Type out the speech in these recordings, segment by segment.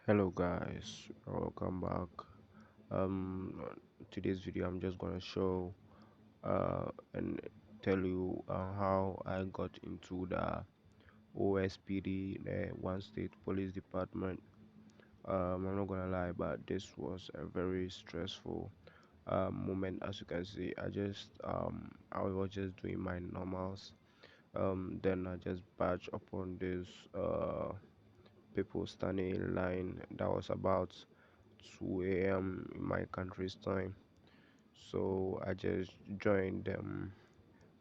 Hello guys, welcome back. Today's video I'm just gonna show and tell you how I got into the OSPD, the One State Police Department. I'm not gonna lie, but this was a very stressful moment. As you can see, I was just doing my normals. Then I just badged upon this people standing in line. That was about 2 a.m. in my country's time. So I just joined them,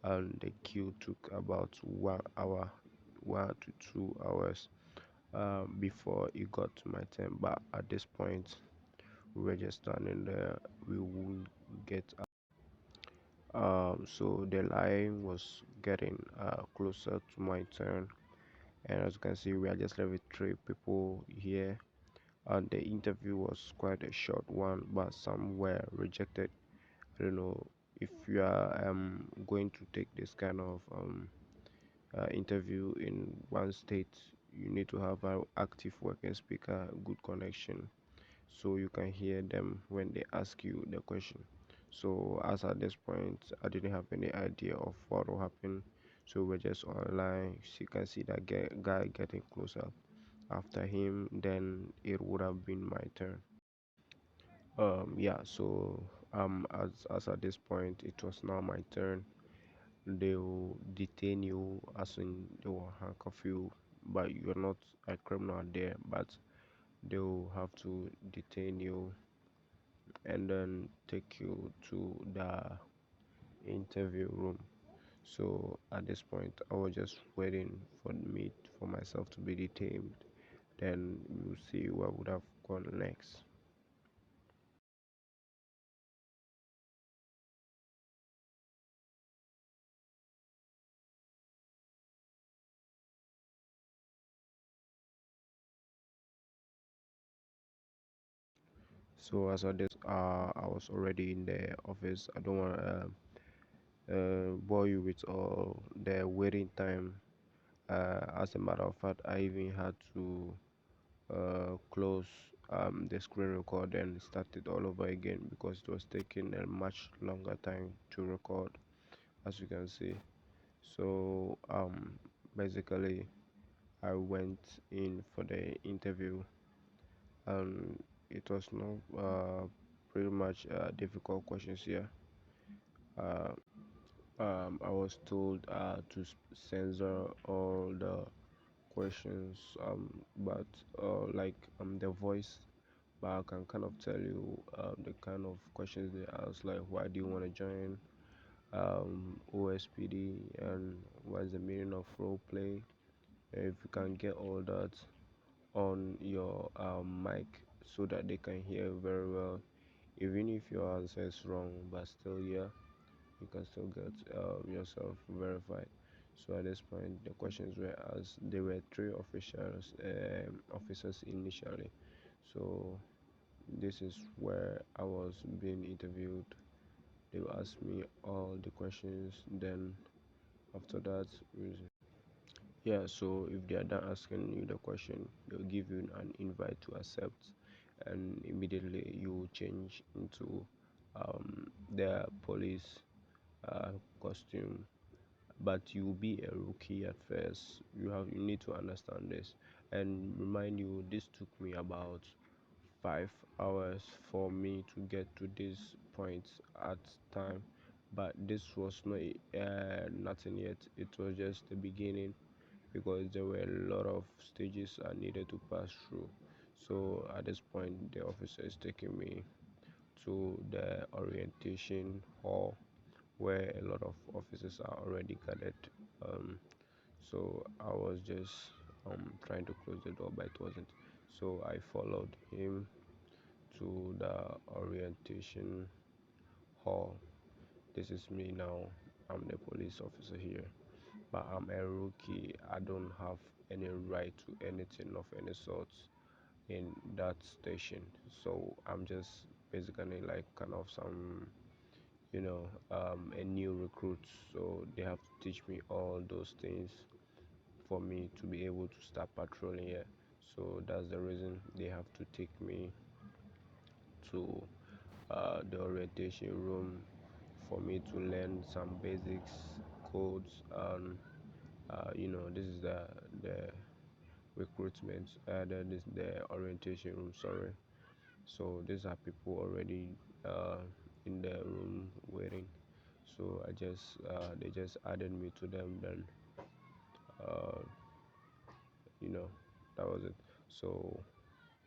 and the queue took about 1 hour, 1 to 2 hours before it got to my turn. But at this point, we were just standing there. We wouldn't get up. So the line was getting closer to my turn, and as you can see, we are just left with three people here. And the interview was quite a short one, but some were rejected. I don't know if you are going to take this kind of interview in one state. You need to have an active working speaker, good connection, so you can hear them when they ask you the question. So as at this point, I didn't have any idea of what will happen. So we're just online. So you can see that guy getting closer. After him, then it would have been my turn. Yeah. So as at this point, it was now my turn. They will detain you, as in they will handcuff you, but you're not a criminal there, but they will have to detain you and then take you to the interview room. So at this point, I was just waiting for myself to be detained. Then we'll see what would have gone next. So as at this, I was already in the office. I don't want to bore you with all the waiting time. As a matter of fact, I even had to close the screen record and start it all over again because it was taking a much longer time to record, as you can see. So basically, I went in for the interview, and it was not pretty much difficult questions here. Uh, I was told to censor all the questions, but like the voice, but I can kind of tell you the kind of questions they ask, like why do you want to join OSPD, and what's the meaning of role play. If you can get all that on your mic so that they can hear very well, even if your answer is wrong, but still, yeah, you can still get yourself verified. So at this point, the questions were asked. There were three officers initially. So this is where I was being interviewed. They will ask me all the questions. Then after that, yeah. So if they are done asking you the question, they'll give you an invite to accept, and immediately you will change into their police uh, costume, but you'll be a rookie at first. You need to understand this, and remind you, this took me about 5 hours for me to get to this point at time, but this was not nothing yet. It was just the beginning because there were a lot of stages I needed to pass through. So at this point, the officer is taking me to the orientation hall where a lot of officers are already gathered. Um, so I was just trying to close the door, but it wasn't. So I followed him to the orientation hall. This is me now. I'm the police officer here, but I'm a rookie. I don't have any right to anything of any sort in that station. So I'm just basically like kind of some, a new recruit. So they have to teach me all those things for me to be able to start patrolling here. So that's the reason they have to take me to the orientation room for me to learn some basics, codes, and this is the recruitment. That is the orientation room. Sorry. So these are people already uh, in the room waiting. So they just added me to them. Then uh, you know that was it. So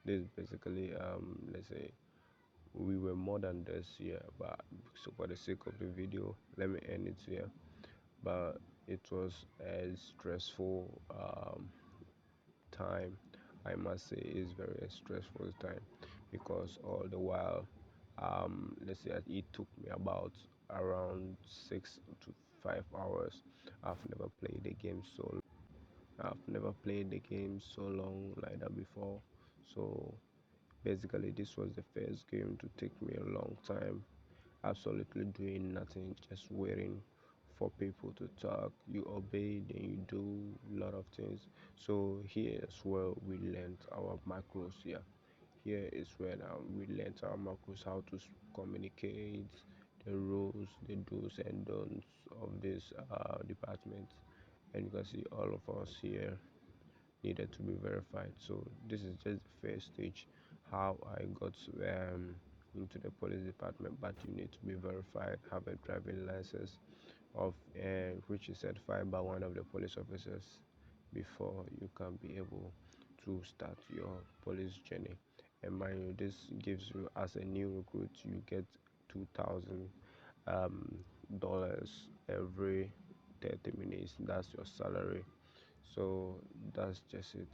this basically, let's say we were more than this, yeah, but so for the sake of the video, let me end it here. But it was a stressful time. I must say it's very stressful time, because all the while, let's say it took me about around 6 to 5 hours. I've never played the game so I've never played the game so long like that before. So basically, this was the first game to take me a long time, absolutely doing nothing, just waiting for people to talk. You obey, then you do a lot of things. So here as well, we learned our macros. Yeah, here is where we learned our macros, how to communicate, the rules, the do's and don'ts of this department. And you can see all of us here needed to be verified. So this is just the first stage, how I got into the police department. But you need to be verified, have a driving license of which is certified by one of the police officers before you can be able to start your police journey. And mind you, this gives you, as a new recruit, you get $2,000 dollars every 30 minutes. That's your salary. So that's just it.